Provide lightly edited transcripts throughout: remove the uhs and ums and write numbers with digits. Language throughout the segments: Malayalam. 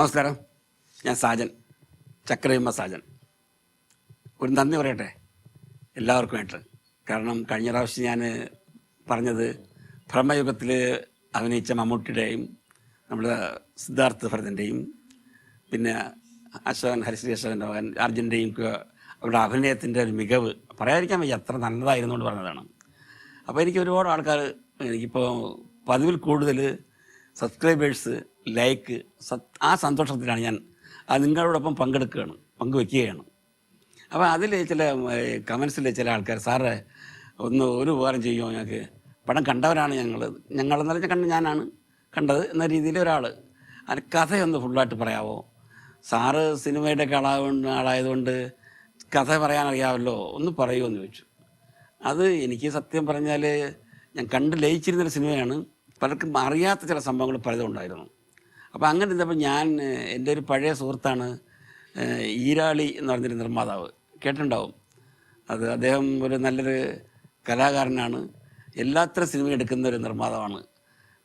നമസ്കാരം. ഞാൻ സാജൻ, ചക്രയുമ്മ സാജൻ. ഒരു നന്ദി പറയട്ടെ എല്ലാവർക്കുമായിട്ട്. കാരണം കഴിഞ്ഞ പ്രാവശ്യം ഞാൻ പറഞ്ഞത് ഭ്രമയുഗത്തിൽ അഭിനയിച്ച മമ്മൂട്ടിയുടെയും നമ്മുടെ സിദ്ധാർത്ഥ് ഭരതൻ്റെയും പിന്നെ അശോകൻ ഹരിശ്രീ അശോകൻ്റെ മകൻ അർജുൻ്റെയും അവരുടെ അഭിനയത്തിൻ്റെ ഒരു മികവ് പറയാതിരിക്കാൻ വയ്യ, അത്ര നല്ലതായിരുന്നുകൊണ്ട് പറഞ്ഞതാണ്. അപ്പോൾ എനിക്ക് ഒരുപാട് ആൾക്കാർ, എനിക്കിപ്പോൾ പതിവിൽ കൂടുതൽ സബ്സ്ക്രൈബേഴ്സ്, ലൈക്ക്, ആ സന്തോഷത്തിലാണ് ഞാൻ നിങ്ങളോടൊപ്പം പങ്കുവെക്കുകയാണ്. അപ്പോൾ അതിൽ ചില കമൻസിൽ ചില ആൾക്കാർ, സാറ് ഒരു ഉപകാരം ചെയ്യുമോ, ഞങ്ങൾക്ക് പടം കണ്ടവരാണ് ഞങ്ങളെന്ന് പറഞ്ഞാൽ ഞാനാണ് കണ്ടത് എന്ന രീതിയിൽ ഒരാൾ അതിന് കഥയൊന്ന് ഫുള്ളായിട്ട് പറയാമോ, സാറ് സിനിമയുടെ ആളായതുകൊണ്ട് കഥ പറയാനറിയാമല്ലോ, ഒന്ന് പറയുമോ ചോദിച്ചു. അത് എനിക്ക് സത്യം പറഞ്ഞാൽ ഞാൻ കണ്ട് ലയിച്ചിരുന്നൊരു സിനിമയാണ്. പലർക്കും അറിയാത്ത ചില സംഭവങ്ങൾ പലതും ഉണ്ടായിരുന്നു. അപ്പോൾ അങ്ങനെ ഇരുന്നപ്പോൾ എൻ്റെ ഒരു പഴയ സുഹൃത്താണ് ഈരാളി എന്ന് പറഞ്ഞൊരു നിർമ്മാതാവ്, കേട്ടിട്ടുണ്ടാവും. അദ്ദേഹം ഒരു നല്ലൊരു കലാകാരനാണ്, എല്ലാത്തരം സിനിമ എടുക്കുന്ന ഒരു നിർമ്മാതാവാണ്.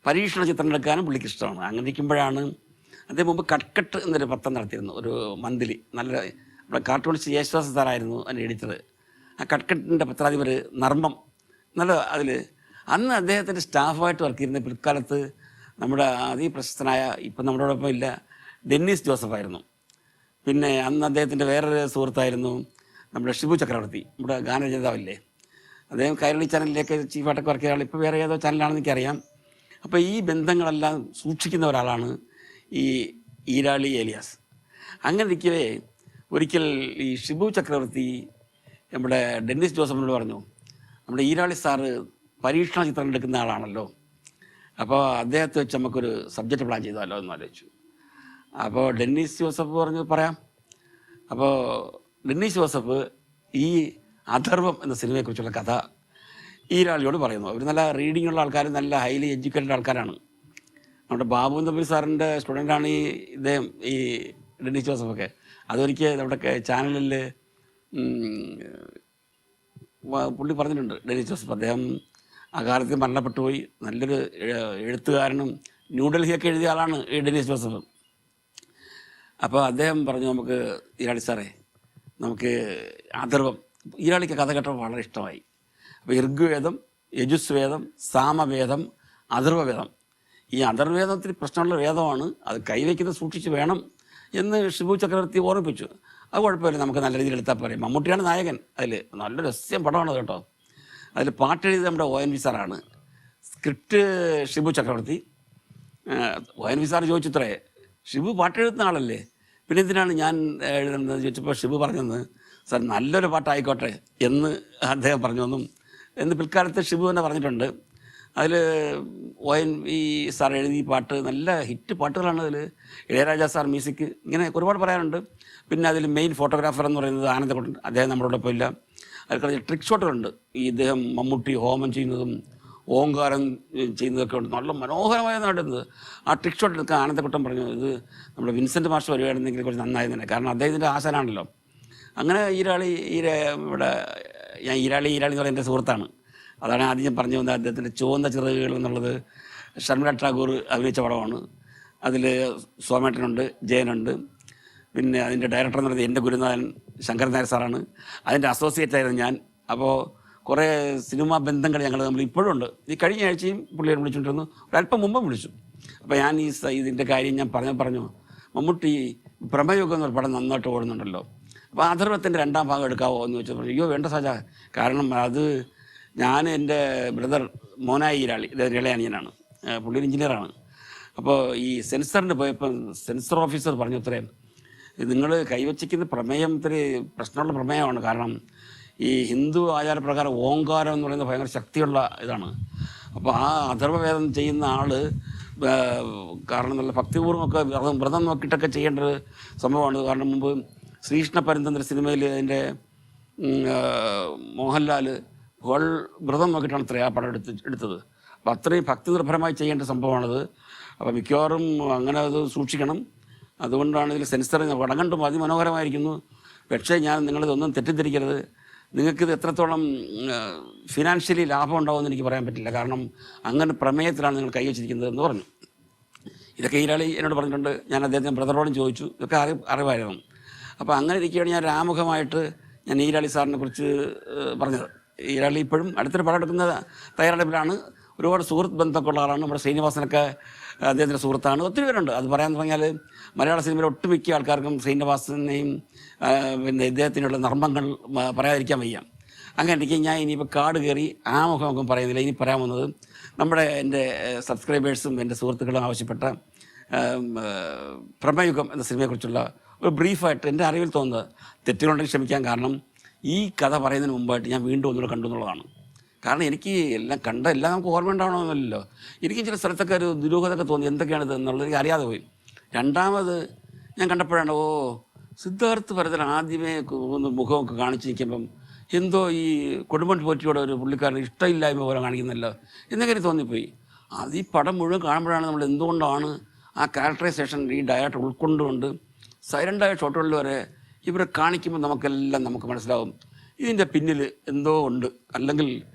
പരീക്ഷണ ചിത്രം എടുക്കാനും പുള്ളിക്ക് ഇഷ്ടമാണ്. അങ്ങനെ ഇരിക്കുമ്പോഴാണ് അദ്ദേഹം മുമ്പ് കട്ട്കട്ട് എന്നൊരു പത്രം നടത്തിയിരുന്നു, ഒരു മന്ത്ലി. നല്ല നമ്മുടെ കാർട്ടൂണിസ്റ്റ് യേശുദാസ് സാറായിരുന്നു അതിൻ്റെ എഡിറ്റർ. ആ കട്ട്കട്ടിൻ്റെ പത്രാധിപർ നർമ്മം നല്ല അതിൽ അന്ന് അദ്ദേഹത്തിൻ്റെ സ്റ്റാഫായിട്ട് വർക്ക് ചെയ്യുന്ന പിൽക്കാലത്ത് നമ്മുടെ അതിപ്രശസ്തനായ, ഇപ്പം നമ്മളോടൊപ്പം ഇല്ല, ഡെന്നീസ് ജോസഫായിരുന്നു. പിന്നെ അന്ന് അദ്ദേഹത്തിൻ്റെ വേറൊരു സുഹൃത്തായിരുന്നു നമ്മുടെ ഷിബു ചക്രവർത്തി, നമ്മുടെ ഗാനരചയിതാവില്ലേ. അദ്ദേഹം കൈരളി ചാനലിലേക്ക് ചീഫായിട്ടൊക്കെ വർക്ക് ചെയ്ത ആൾ, ഇപ്പോൾ വേറെ ഏതോ ചാനലാണെന്ന് എനിക്കറിയാം. അപ്പോൾ ഈ ബന്ധങ്ങളെല്ലാം സൂക്ഷിക്കുന്ന ഒരാളാണ് ഈ ഈരാളി ഏലിയാസ്. അങ്ങനെ ഇരിക്കവേ ഒരിക്കൽ ഈ ഷിബു ചക്രവർത്തി നമ്മുടെ ഡെന്നിസ് ജോസഫിനോട് പറഞ്ഞു, നമ്മുടെ ഈരാളി സാറ് പരീക്ഷണ ചിത്രം എടുക്കുന്ന ആളാണല്ലോ, അപ്പോൾ അദ്ദേഹത്തെ വെച്ച് നമുക്കൊരു സബ്ജക്റ്റ് പ്ലാൻ ചെയ്താലോ എന്ന് ആലോചിച്ചു. അപ്പോൾ ഡെന്നിസ് ജോസഫ് പറഞ്ഞു പറയാം. അപ്പോൾ ഡെന്നിസ് ജോസഫ് ഈ അഥർവം എന്ന സിനിമയെക്കുറിച്ചുള്ള കഥ ഈരാളിയോട് പറയുന്നു. അവർ നല്ല റീഡിംഗ് ഉള്ള ആൾക്കാർ, നല്ല ഹൈലി എഡ്യൂക്കേറ്റഡ് ആൾക്കാരാണ്. നമ്മുടെ ബാബു തമ്പി സാറിൻ്റെ സ്റ്റുഡൻ്റാണ് ഇദ്ദേഹം, ഈ ഡെന്നിസ് ജോസഫൊക്കെ. അതൊരിക്കൽ നമ്മുടെ ചാനലിൽ പുള്ളി പറഞ്ഞിട്ടുണ്ട്, ഡെന്നിസ് ജോസഫ്. അദ്ദേഹം അകാലത്തിൽ മരണപ്പെട്ടു പോയി. നല്ലൊരു എഴുത്തുകാരനും ന്യൂഡൽഹിയൊക്കെ എഴുതിയ ആളാണ് ഈ ഡെന്നിസ് ജോസഫ്. അപ്പോൾ അദ്ദേഹം പറഞ്ഞു, നമുക്ക് ഈരാളി സാറേ, നമുക്ക് അഥർവം, ഈരാളിക്ക് കഥ കേട്ടപ്പോൾ വളരെ ഇഷ്ടമായി. അപ്പോൾ ഋഗ്വേദം, യജുസ്വേദം, സാമവേദം, അഥർവവേദം. ഈ അഥർവവേദത്തിൽ പ്രശ്നമുള്ള വേദമാണ്, അത് കൈവയ്ക്കുന്നത് സൂക്ഷിച്ച് വേണം എന്ന് ഷിബു ചക്രവർത്തി ഓർമ്മിപ്പിച്ചു. അത് കുഴപ്പമില്ല, നമുക്ക് നല്ല രീതിയിൽ എടുത്താൽ പോരെ. മമ്മൂട്ടിയാണ് നായകൻ. അതിൽ നല്ല രഹസ്യം പടമാണ് കേട്ടോ. അതിൽ പാട്ടെഴുതി നമ്മുടെ ONV സാറാണ്, സ്ക്രിപ്റ്റ് ഷിബു ചക്രവർത്തി. ONV സാർ ചോദിച്ചത്രേ, ഷിബു പാട്ടെഴുതുന്ന ആളല്ലേ, പിന്നെ എന്തിനാണ് ഞാൻ എഴുതുന്നത് ചോദിച്ചപ്പോൾ ഷിബു പറഞ്ഞെന്ന്, സാർ നല്ലൊരു പാട്ടായിക്കോട്ടെ എന്ന് അദ്ദേഹം പറഞ്ഞൊന്നും എന്ന് പിൽക്കാലത്ത് ഷിബു തന്നെ പറഞ്ഞിട്ടുണ്ട്. അതിൽ ONV സാർ എഴുതിയ പാട്ട് നല്ല ഹിറ്റ് പാട്ടുകളാണ്. അതിൽ ഇളയരാജ സാർ മ്യൂസിക്, ഇങ്ങനെ ഒരുപാട് പറയാനുണ്ട്. പിന്നെ അതിൽ മെയിൻ ഫോട്ടോഗ്രാഫർ എന്ന് പറയുന്നത് ആനന്ദക്കുട്ടൻ, അദ്ദേഹം നമ്മളോടൊപ്പം ഇല്ല. അതിൽ കുറച്ച് ട്രിക്ക് ഷോട്ടുകളുണ്ട്. ഈ ഇദ്ദേഹം മമ്മൂട്ടി ഹോമം ചെയ്യുന്നതും ഓങ്കാരം ചെയ്യുന്നതൊക്കെ ഉണ്ട്, നല്ല മനോഹരമായ നടന്നത്. ആ ട്രിക്ക് ഷോട്ട് എടുക്കാൻ ആനന്ദക്കുട്ടൻ പറഞ്ഞു, ഇത് നമ്മുടെ വിൻസെൻ്റ് മാഷ് വരുവായിരുന്നെങ്കിൽ കുറച്ച് നന്നായി തന്നെ, കാരണം അദ്ദേഹത്തിൻ്റെ ആശാനാണല്ലോ. അങ്ങനെ ഇവിടെ ഞാൻ ഈരാളി എന്ന് പറയുന്ന എൻ്റെ സുഹൃത്താണ്. അതാണ് ആദ്യം ഞാൻ പറഞ്ഞു വന്നത്. അദ്ദേഹത്തിൻ്റെ ചുവന്ന ചിറകുകൾ എന്നുള്ളത് ശർമിള ടാഗോർ അഭിനയിച്ച പടമാണ്. അതിൽ സോമേട്ടനുണ്ട്, ജയനുണ്ട്. പിന്നെ അതിൻ്റെ ഡയറക്ടർ എന്ന് പറയുന്നത് എൻ്റെ ഗുരുനാഥൻ ശങ്കരൻ നായർ സാറാണ്. അതിൻ്റെ അസോസിയേറ്റ് ആയിരുന്നു ഞാൻ. അപ്പോൾ കുറേ സിനിമാ ബന്ധങ്ങൾ ഞങ്ങൾ തമ്മിൽ ഇപ്പോഴും ഉണ്ട്. ഈ കഴിഞ്ഞ ആഴ്ചയും പുള്ളിയെ വിളിച്ചുകൊണ്ടിരുന്നു, ഒരല്പം മുമ്പും വിളിച്ചു. അപ്പോൾ ഞാൻ ഇതിൻ്റെ കാര്യം ഞാൻ പറഞ്ഞു മമ്മൂട്ടി ഭ്രമയുഗം എന്നൊരു പടം നന്നായിട്ട് ഓടുന്നുണ്ടല്ലോ, അപ്പോൾ അഥർവത്തിൻ്റെ 2ാം ഭാഗം എടുക്കാവോ എന്ന് ചോദിച്ചപ്പോൾ, അയ്യോ വേണ്ട സാജ, കാരണം അത് ഞാൻ എൻ്റെ ബ്രദർ മോനായി ഈരാളി, ഇദ്ദേഹം ഇളയനിയനാണ്, പുള്ളി എഞ്ചിനീയറാണ്. അപ്പോൾ ഈ സെൻസറിന് പോയപ്പം സെൻസർ ഓഫീസർ പറഞ്ഞു, ഇത്രയും നിങ്ങൾ കൈവച്ചിക്കുന്ന പ്രമേയം ഇത്തിരി പ്രശ്നമുള്ള പ്രമേയമാണ്. കാരണം ഈ ഹിന്ദു ആചാരപ്രകാരം ഓങ്കാരം എന്ന് പറയുന്നത് ഭയങ്കര ശക്തിയുള്ള ഇതാണ്. അപ്പോൾ ആ അഥർവവേദം ചെയ്യുന്ന ആൾ കാരണം നല്ല ഭക്തിപൂർവ്വമൊക്കെ വ്രതം നോക്കിയിട്ടൊക്കെ ചെയ്യേണ്ട ഒരു സംഭവമാണ്. കാരണം മുമ്പ് ശ്രീകൃഷ്ണ പരന്തന്ത്രി സിനിമയിൽ അതിൻ്റെ മോഹൻലാൽ ഹോൾ വ്രതം നോക്കിയിട്ടാണ് ഇത്രയും ആ പടം എടുത്തത്. അപ്പോൾ അത്രയും ഭക്തി നിർഭരമായി ചെയ്യേണ്ട സംഭവമാണത്. അപ്പോൾ മിക്കവാറും അങ്ങനെ അത് സൂക്ഷിക്കണം. അതുകൊണ്ടാണ് ഇതിൽ സെൻസർ പടം കണ്ടും അതിമനോഹരമായിരിക്കുന്നു. പക്ഷേ നിങ്ങളിതൊന്നും തെറ്റിദ്ധരിക്കരുത്, നിങ്ങൾക്കിത് എത്രത്തോളം ഫിനാൻഷ്യലി ലാഭം ഉണ്ടാവുമെന്ന് എനിക്ക് പറയാൻ പറ്റില്ല. കാരണം അങ്ങനെ പ്രമേയത്തിലാണ് നിങ്ങൾ കൈവച്ചിരിക്കുന്നത് എന്ന് പറഞ്ഞു. ഇതൊക്കെ ഈരാളി എന്നോട് പറഞ്ഞിട്ടുണ്ട്. ഞാൻ അദ്ദേഹത്തിന് ബ്രദറോടും ചോദിച്ചു. ഇതൊക്കെ അറിവായിരുന്നു. അപ്പോൾ അങ്ങനെ ഇരിക്കുകയാണ് ഞാൻ ആമുഖമായിട്ട് ഞാൻ ഈരാളി സാറിനെ കുറിച്ച് പറഞ്ഞത്. ഈരാളി ഇപ്പോഴും അടുത്തൊരു പടം എടുക്കുന്ന തയ്യാറെടുപ്പിലാണ്. ഒരുപാട് സുഹൃത്ത് ബന്ധമൊക്കെ ഉള്ള ആളാണ്. നമ്മുടെ ശ്രീനിവാസനൊക്കെ അദ്ദേഹത്തിൻ്റെ സുഹൃത്താണ്. ഒത്തിരി പേരുണ്ട്. അത് പറയാൻ തുടങ്ങിയാൽ മലയാള സിനിമയിലെ ഒട്ടുമിക്ക ആൾക്കാർക്കും ശ്രീനിവാസനെയും പിന്നെ ഇദ്ദേഹത്തിനുള്ള നർമ്മങ്ങൾ പറയാതിരിക്കാൻ വയ്യ. അങ്ങനെ എനിക്ക് ഞാൻ ഇനിയിപ്പോൾ കാട് കയറി ആമുഖമൊക്കെ പറയുന്നില്ല. ഇനി പറയാൻ വന്നത് നമ്മുടെ എൻ്റെ സബ്സ്ക്രൈബേഴ്സും എൻ്റെ സുഹൃത്തുക്കളും ആവശ്യപ്പെട്ട പ്രമയുഗം എന്ന സിനിമയെക്കുറിച്ചുള്ള ഒരു ബ്രീഫായിട്ട് എൻ്റെ അറിവിൽ തോന്നുന്നത്, തെറ്റുകളുണ്ടെങ്കിൽ ക്ഷമിക്കാൻ. കാരണം ഈ കഥ പറയുന്നതിന് മുമ്പായിട്ട് ഞാൻ വീണ്ടും ഒന്നുകൂടെ കണ്ടു എന്നുള്ളതാണ്. കാരണം എനിക്ക് എല്ലാം നമുക്ക് ഓർമ്മ ഉണ്ടാവണമെന്നില്ലല്ലോ. എനിക്ക് ചില സ്ഥലത്തൊക്കെ ഒരു ദുരൂഹതയൊക്കെ തോന്നി, എന്തൊക്കെയാണിത് എന്നുള്ളത് എനിക്ക് അറിയാതെ പോയി. രണ്ടാമത് ഞാൻ കണ്ടപ്പോഴാണ് സിദ്ധാർത്ഥ് ഭരതൻ ആദ്യമേ ഒന്ന് മുഖമൊക്കെ കാണിച്ച് നിൽക്കുമ്പം എന്തോ ഈ കൊടുമ്പൻ പോറ്റിയോടെ ഒരു പുള്ളിക്കാരന് ഇഷ്ടമില്ലായ്മ പോലെ കാണിക്കുന്നല്ലോ എന്നൊക്കെ എനിക്ക് തോന്നിപ്പോയി. അത് ഈ പടം മുഴുവൻ കാണുമ്പോഴാണ് നമ്മൾ എന്തുകൊണ്ടാണ് ആ ക്യാരക്ടറൈസേഷൻ ഈ ഡയറക്ടർ ഉൾക്കൊണ്ടുകൊണ്ട് സൈലൻ്റായ ഷോട്ടുകളിൽ വരെ ഇവരെ കാണിക്കുമ്പോൾ നമുക്ക് മനസ്സിലാവും ഇതിൻ്റെ പിന്നിൽ എന്തോ ഉണ്ട്. അല്ലെങ്കിൽ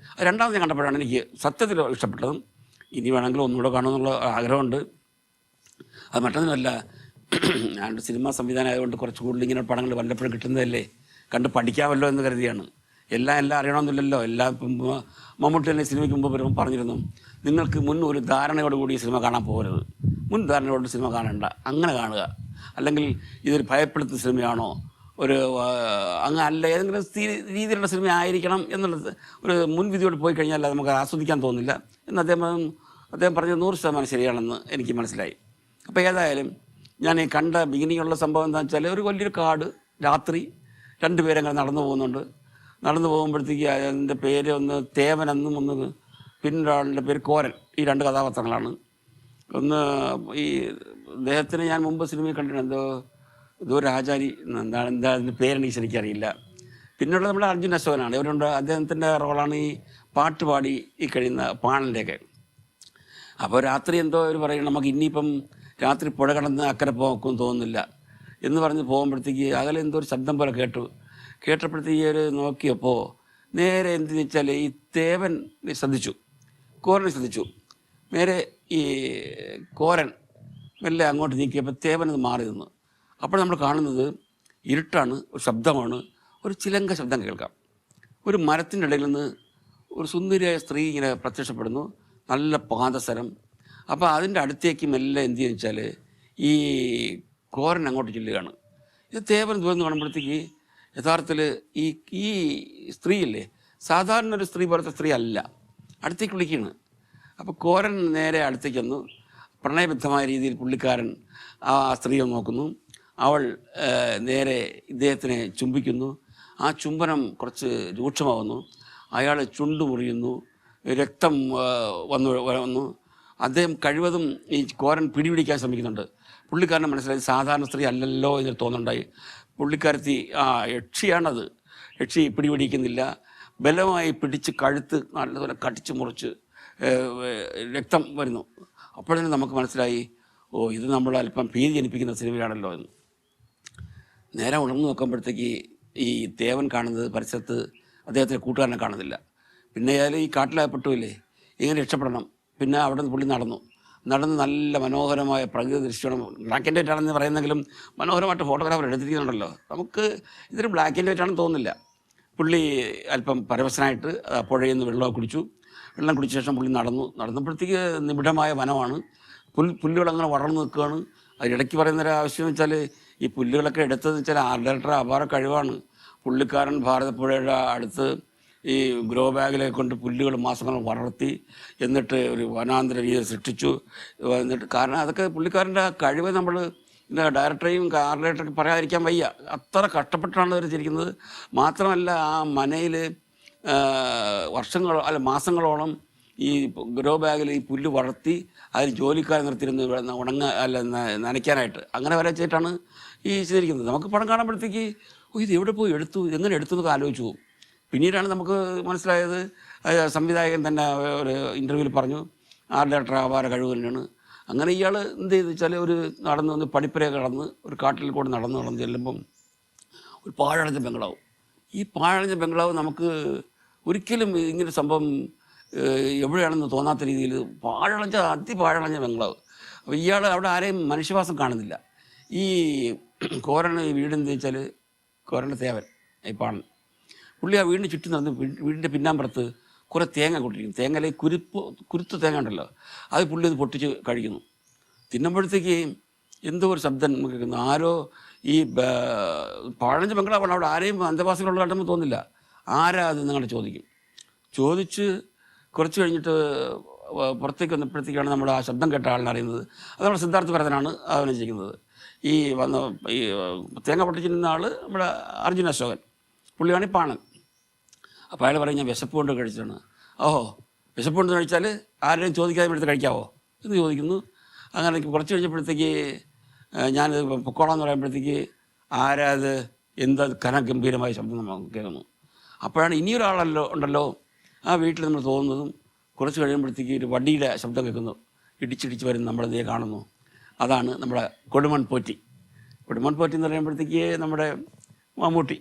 രണ്ടാമത് ഞാൻ കണ്ടപ്പോഴാണ് എനിക്ക് സത്യത്തിൽ ഇഷ്ടപ്പെട്ടതും. ഇനി വേണമെങ്കിലും ഒന്നുകൂടെ കാണുമെന്നുള്ള ആഗ്രഹമുണ്ട്. അത് മറ്റൊന്നുമല്ല, ഞാൻ സിനിമാ സംവിധാനം ആയതുകൊണ്ട് കുറച്ച് കൂടുതൽ ഇങ്ങനെ പടങ്ങൾ വല്ലപ്പോഴും കിട്ടുന്നതല്ലേ, കണ്ട് പഠിക്കാമല്ലോ എന്ന് കരുതിയാണ്. എല്ലാം അറിയണമെന്നില്ലല്ലോ. മമ്മൂട്ടി തന്നെ സിനിമയ്ക്ക് മുമ്പ് വരുമ്പോൾ പറഞ്ഞിരുന്നു, നിങ്ങൾക്ക് മുൻ ഒരു ധാരണയോടുകൂടി സിനിമ കാണാൻ പോകരുത്, മുൻ ധാരണയോട് സിനിമ കാണണ്ട, അങ്ങനെ കാണുക. അല്ലെങ്കിൽ ഇതൊരു ഭയപ്പെടുത്തുന്ന സിനിമയാണോ, ഒരു അങ്ങ് അല്ല ഏതെങ്കിലും രീതിയിലുള്ള സിനിമ ആയിരിക്കണം എന്നുള്ളത് ഒരു മുൻവിധിയോട് പോയി കഴിഞ്ഞാൽ നമുക്ക് ആസ്വദിക്കാൻ തോന്നില്ല എന്ന് അദ്ദേഹം പറഞ്ഞത് 100% ശരിയാണെന്ന് എനിക്ക് മനസ്സിലായി. അപ്പോൾ ഏതായാലും ഞാൻ ഈ കണ്ട ബിഗിനിങ്ങുള്ള സംഭവം എന്താണെന്ന് വെച്ചാൽ, ഒരു വലിയൊരു കാട്, രാത്രി 2 പേരങ്ങനെ നടന്നു പോകുന്നുണ്ട്. നടന്നു പോകുമ്പോഴത്തേക്ക് അതിൻ്റെ പേര് ഒന്ന് തേവനെന്നും ഒന്ന് പിന്നൊരാളുടെ പേര് കോരൻ. ഈ 2 കഥാപാത്രങ്ങളാണ്. ഒന്ന് ഈ അദ്ദേഹത്തിന് ഞാൻ മുമ്പ് സിനിമയിൽ കണ്ടിട്ടുണ്ട്, എന്തോ രാജാരി എന്താ അതിൻ്റെ പേരെനിക്ക് ശരിക്കറിയില്ല. പിന്നെയുള്ളത് നമ്മുടെ അർജുൻ അശോകനാണ്. ഇവരുണ്ട്. അദ്ദേഹത്തിൻ്റെ റോളാണ് ഈ പാട്ടുപാടി ഈ കഴിയുന്ന പാണൻ്റെയൊക്കെ. അപ്പോൾ രാത്രി എന്തോ അവർ പറയണം, നമുക്ക് ഇനിയിപ്പം രാത്രി പുഴ കടന്ന് അക്കരെ പോക്കും തോന്നുന്നില്ല എന്ന് പറഞ്ഞ് പോകുമ്പോഴത്തേക്ക് അകലെ എന്തോ ഒരു ശബ്ദം പോലെ കേട്ടപ്പോഴത്തേക്ക് അവർ നോക്കിയപ്പോൾ നേരെ എന്തെന്ന് വെച്ചാൽ ഈ തേവൻ ശ്രദ്ധിച്ചു, കോരനെ ശ്രദ്ധിച്ചു. നേരെ ഈ കോരൻ മെല്ലെ അങ്ങോട്ട് നീക്കിയപ്പോൾ തേവനത് മാറി നിന്നു. അപ്പോൾ നമ്മൾ കാണുന്നത് ഇരുട്ടാണ്, ഒരു ശബ്ദമാണ്, ഒരു ചിലങ്ക ശബ്ദം കേൾക്കാം. ഒരു മരത്തിൻ്റെ ഇടയിൽ നിന്ന് ഒരു സുന്ദരിയായ സ്ത്രീ ഇങ്ങനെ പ്രത്യക്ഷപ്പെടുന്നു, നല്ല പാദസരം. അപ്പോൾ അതിൻ്റെ അടുത്തേക്ക് മെല്ലെ എന്ത് ചെയ്യുന്നു വെച്ചാൽ ഈ കോരൻ അങ്ങോട്ട് ചെല്ലുകയാണ്. ഇത് തേവൻ ദൂരം കാണുമ്പോഴത്തേക്ക് യഥാർത്ഥത്തിൽ ഈ സ്ത്രീയില്ലേ, സാധാരണ ഒരു സ്ത്രീ പോലത്തെ സ്ത്രീ അല്ല, അടുത്തേക്ക് വിളിക്കുകയാണ്. അപ്പോൾ കോരൻ നേരെ അടുത്തേക്ക് വന്നു. പ്രണയബദ്ധമായ രീതിയിൽ പുള്ളിക്കാരൻ ആ സ്ത്രീയെ നോക്കുന്നു. അവൾ നേരെ ഇദ്ദേഹത്തിനെ ചുംബിക്കുന്നു. ആ ചുംബനം കുറച്ച് രൂക്ഷമാവുന്നു. അയാൾ ചുണ്ടു മുറിയുന്നു, രക്തം വന്നു. അദ്ദേഹം കഴിവതും ഈ കോരൻ പിടിപിടിക്കാൻ ശ്രമിക്കുന്നുണ്ട്. പുള്ളിക്കാരനെ മനസ്സിലായി സാധാരണ സ്ത്രീ അല്ലല്ലോ എന്നൊരു തോന്നുന്നുണ്ടായി. പുള്ളിക്കാരത്തി യക്ഷിയാണത്. യക്ഷി പിടിപിടിക്കുന്നില്ല, ബലമായി പിടിച്ച് കഴുത്ത് നല്ലതുപോലെ കടിച്ച് മുറിച്ച് രക്തം വരുന്നു. അപ്പോഴേ നമുക്ക് മനസ്സിലായി, ഇത് നമ്മൾ അല്പം ഭീതി ജനിപ്പിക്കുന്ന സിനിമയാണല്ലോ എന്ന്. നേരെ ഉണർന്നു നോക്കുമ്പോഴത്തേക്ക് ഈ തേവൻ കാണുന്നത് പരിസരത്ത് അദ്ദേഹത്തിൻ്റെ കൂട്ടുകാരനെ കാണുന്നില്ല. പിന്നെ അയാൾ ഈ കാട്ടിലായപ്പെട്ടില്ലേ, ഇങ്ങനെ രക്ഷപ്പെടണം. പിന്നെ അവിടെ നിന്ന് പുള്ളി നടന്ന് നല്ല മനോഹരമായ പ്രകൃതി ദൃശ്യമാണ്. ബ്ലാക്ക് ആൻഡ് വൈറ്റ് ആണെന്ന് പറയുന്നെങ്കിലും മനോഹരമായിട്ട് ഫോട്ടോഗ്രാഫർ എടുത്തിരിക്കുന്നുണ്ടല്ലോ. നമുക്ക് ഇതൊരു ബ്ലാക്ക് ആൻഡ് വൈറ്റ് ആണെന്ന് തോന്നുന്നില്ല. പുള്ളി അല്പം പരവശനായിട്ട് പുഴയിൽ നിന്ന് വെള്ളം കുടിച്ച ശേഷം പുള്ളി നടന്നപ്പോഴത്തേക്ക് നിബിഡമായ വനമാണ്. പുല്ലുകളങ്ങനെ വളർന്നു നിൽക്കുകയാണ്. അതിനിടയ്ക്ക് പറയുന്നൊരു ആവശ്യം വെച്ചാൽ, ഈ പുല്ലുകളൊക്കെ എടുത്തതെന്ന് വെച്ചാൽ ആർഡേറ്റർ അപാര കഴിവാണ്. പുള്ളിക്കാരൻ ഭാരതപ്പുഴയുടെ അടുത്ത് ഈ ഗ്രോ ബാഗിലേക്ക് കൊണ്ട് പുല്ലുകൾ മാസങ്ങൾ വളർത്തി, എന്നിട്ട് ഒരു വനാന്തര രീതി സൃഷ്ടിച്ചു. എന്നിട്ട് കാരണം അതൊക്കെ പുള്ളിക്കാരൻ്റെ കഴിവ് നമ്മൾ ഡയറക്ടറെയും ആർഡേറ്ററൊക്കെ പറയാതിരിക്കാൻ വയ്യ. അത്ര കഷ്ടപ്പെട്ടാണ് അവർ ചിരിക്കുന്നത്. മാത്രമല്ല ആ മനയിൽ മാസങ്ങളോളം ഈ ഗ്രോ ബാഗിൽ ഈ പുല്ല് വളർത്തി അതിൽ ജോലിക്കാരെ നിർത്തിയിരുന്ന് നനയ്ക്കാനായിട്ട് അങ്ങനെ വരച്ചിട്ടാണ് ഈ ചെയ്തിരിക്കുന്നത്. നമുക്ക് പടം കാണുമ്പോഴത്തേക്ക് ഇത് എവിടെ പോയി എടുത്തു, ഇതെങ്ങനെ എടുത്തു എന്നൊക്കെ ആലോചിച്ചു പോകും. പിന്നീടാണ് നമുക്ക് മനസ്സിലായത്, സംവിധായകൻ തന്നെ ഒരു ഇൻ്റർവ്യൂവിൽ പറഞ്ഞു, ആർട്ട് ഡയറക്ടർ അപാര കഴിവ് തന്നെയാണ്. അങ്ങനെ ഇയാൾ എന്ത് ചെയ്തു വെച്ചാൽ നടന്ന് പടിപ്പുരയൊക്കെ കടന്ന് ഒരു കാട്ടിൽ കൂടെ നടന്ന് ചെല്ലുമ്പം ഒരു പാഴടഞ്ഞ ബംഗ്ലാവ്. ഈ പാഴടഞ്ഞ ബംഗ്ലാവ് നമുക്ക് ഒരിക്കലും ഇങ്ങനെ സംഭവം എവിടെയാണെന്ന് തോന്നാത്ത രീതിയിൽ അതിപാഴളഞ്ഞ ബംഗ്ലാവ്. അപ്പോൾ ഇയാൾ അവിടെ ആരെയും മനുഷ്യവാസം കാണുന്നില്ല. ഈ കോരന് വീടെന്ന് വെച്ചാൽ കോരൻ്റെ തേവൻ ഈ പാണൻ പുള്ളി ആ വീടിന് ചുറ്റും നടന്ന് വീടിൻ്റെ പിന്നാമ്പുറത്ത് കുറേ തേങ്ങ കൊണ്ടിരിക്കുന്നു. തേങ്ങയിലെ കുരുത്ത് തേങ്ങ ഉണ്ടല്ലോ, അത് പുള്ളി അത് പൊട്ടിച്ച് കഴിക്കുന്നു. തിന്നുമ്പോഴത്തേക്ക് എന്തോ ഒരു ശബ്ദം കേൾക്കുന്നു. ആരോ ഈ 15 ബംഗ്ലാവാണ്, അവിടെ ആരെയും അന്തേവാസികളുള്ളതായിട്ടൊന്നും തോന്നില്ല. ആരാ അത് നിങ്ങളുടെ ചോദിച്ച് കുറച്ച് കഴിഞ്ഞിട്ട് പുറത്തേക്ക് വന്നപ്പോഴത്തേക്കാണ് നമ്മുടെ ആ ശബ്ദം കേട്ട ആളിനെ അറിയുന്നത്. അത് നമ്മുടെ സിദ്ധാർത്ഥ ഭരതനാണ് അഭിനയിച്ചിരിക്കുന്നത്. ഈ തേങ്ങ പൊട്ടിച്ചിരുന്ന ആൾ നമ്മുടെ അർജുന അശോകൻ, പുള്ളിയാണ് ഈ പാണൻ. അപ്പോൾ അയാൾ പറയും ഞാൻ വിശപ്പ് കൊണ്ട് കഴിച്ചിട്ടാണ്. ഓഹോ, വിശപ്പ് കൊണ്ട് കഴിച്ചാൽ ആരെയും ചോദിക്കാതെ എടുത്ത് കഴിക്കാവോ എന്ന് ചോദിക്കുന്നു. അങ്ങനെ കുറച്ച് കഴിഞ്ഞപ്പോഴത്തേക്ക് ഞാനിത് പൊക്കോളാന്ന് പറയുമ്പോഴത്തേക്ക് ആരാത് എന്താ ഘനഗംഭീരമായ ശബ്ദം നമ്മൾ കേൾക്കുന്നു. അപ്പോഴാണ് ഇനിയൊരാളല്ലോ ഉണ്ടല്ലോ ആ വീട്ടിൽ നമ്മൾ തോന്നുന്നതും. കുറച്ച് കഴിയുമ്പോഴത്തേക്ക് ഒരു വടിയുടെ ശബ്ദം കേൾക്കുന്നു, ഇടിച്ചിടിച്ച് വരും. നമ്മളിതേ കാണുന്നു. അതാണ് നമ്മുടെ കൊടുമൺ പോറ്റി എന്ന് പറയുമ്പോഴത്തേക്ക് നമ്മുടെ മമ്മൂട്ടി.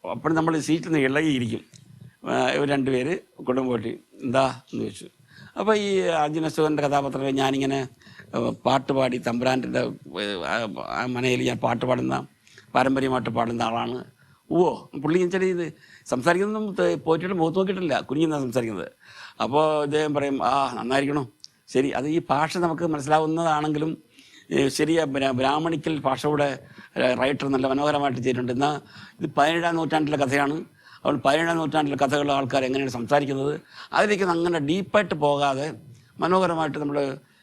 അപ്പോഴും നമ്മൾ സീറ്റിൽ നിന്ന് ഇളകിയിരിക്കും. ഇവർ 2 പേര് കൊടുമൺ പോറ്റി എന്താ എന്ന് ചോദിച്ചു. അപ്പോൾ ഈ അർജുന അശോകൻ്റെ കഥാപാത്രം ഞാനിങ്ങനെ പാട്ട് പാടി തമ്പുരാൻ്റെ മനയിൽ ഞാൻ പാട്ട് പാടുന്ന പാരമ്പര്യമായിട്ട് പാടുന്ന ആളാണ്. പുള്ളി വെച്ചാൽ ഇത് സംസാരിക്കുന്നതൊന്നും പോറ്റിയുടെ മുഖത്ത് നോക്കിയിട്ടില്ല, കുഞ്ഞിന്നാണ് സംസാരിക്കുന്നത്. അപ്പോൾ ഇദ്ദേഹം പറയും നന്നായിരിക്കണം, ശരി. അത് ഈ ഭാഷ നമുക്ക് മനസ്സിലാവുന്നതാണെങ്കിലും ബ്രാഹ്മണിക്കൽ ഭാഷയുടെ റൈറ്റർ നല്ല മനോഹരമായിട്ട് ചെയ്തിട്ടുണ്ട്. എന്നാൽ ഇത് 17-ാം നൂറ്റാണ്ടിലെ കഥയാണ്. അവൾ 17-ാം നൂറ്റാണ്ടിലെ കഥകളുള്ള ആൾക്കാർ എങ്ങനെയാണ് സംസാരിക്കുന്നത് അതിലേക്ക് അങ്ങനെ ഡീപ്പായിട്ട് പോകാതെ മനോഹരമായിട്ട് നമ്മൾ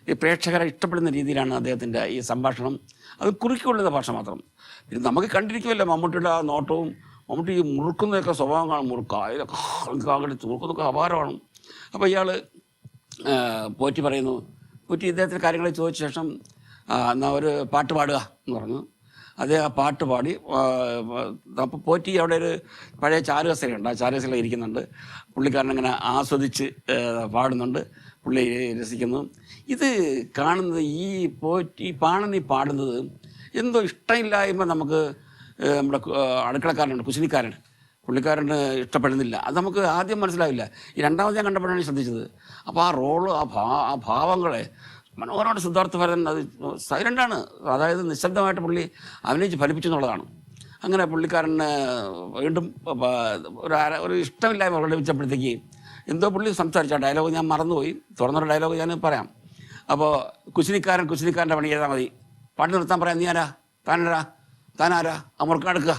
ഈ പ്രേക്ഷകരെ ഇഷ്ടപ്പെടുന്ന രീതിയിലാണ് അദ്ദേഹത്തിൻ്റെ ഈ സംഭാഷണം. അത് കുറുക്കിക്കൊള്ളുന്ന ഭാഷ മാത്രം. പിന്നെ നമുക്ക് കണ്ടിരിക്കുമല്ലോ മമ്മൂട്ടിയുടെ ആ നോട്ടവും, മമ്മൂട്ടി ഈ മുറുക്കുന്നതൊക്കെ സ്വഭാവം കാണും. മുറുക്കാകട്ടെ മുറുക്കുന്നതൊക്കെ അപാരമാണ്. അപ്പോൾ ഇയാൾ പോറ്റി പറയുന്നു. പോറ്റി ഇദ്ദേഹത്തിൻ്റെ കാര്യങ്ങൾ ചോദിച്ച ശേഷം എന്നാൽ ഒരു പാട്ട് പാടുക എന്ന് പറഞ്ഞു. അദ്ദേഹം ആ പാട്ട് പാടി. അപ്പോൾ പോറ്റി അവിടെ ഒരു പഴയ ചാരുകസേരയുണ്ട്, ആ ചാരുകസേര ഇരിക്കുന്നുണ്ട്. പുള്ളിക്കാരൻ അങ്ങനെ ആസ്വദിച്ച് പാടുന്നുണ്ട്, പുള്ളി രസിക്കുന്നു. ഇത് കാണുന്നത് ഈ പാണനീ പാടുന്നത് എന്തോ ഇഷ്ടമില്ലായ്മ നമുക്ക് നമ്മുടെ അടുക്കളക്കാരനുണ്ട്, കുശിനിക്കാരൻ, പുള്ളിക്കാരന് ഇഷ്ടപ്പെടുന്നില്ല. അത് നമുക്ക് ആദ്യം മനസ്സിലാവില്ല. ഈ രണ്ടാമത് ഞാൻ കണ്ടപ്പോഴാണ് ശ്രദ്ധിച്ചത്. അപ്പോൾ ആ റോള് ആ ഭാവങ്ങളെ മനോഹരമായിട്ട് സിദ്ധാർത്ഥ ഭരതൻ അത് സൈലൻ്റാണ്, അതായത് നിശബ്ദമായിട്ട് പുള്ളി അഭിനയിച്ച് ഫലിപ്പിച്ചു എന്നുള്ളതാണ്. അങ്ങനെ പുള്ളിക്കാരന് വീണ്ടും ഒരു ഇഷ്ടമില്ലായ്മ പ്രകടിപ്പിച്ചപ്പോഴത്തേക്ക് എന്തോ പുള്ളി സംസാരിച്ച ഡയലോഗ് ഞാൻ മറന്നുപോയി. തുറന്നൊരു ഡയലോഗ് ഞാൻ പറയാം. അപ്പോൾ കുശിനിക്കാരൻ്റെ പണി ചെയ്താൽ മതി, പാട്ട് നിർത്താൻ പറയാം, നീ ആരാ, താനാരാ, ആ മുറുക്കാൻ എടുക്കുക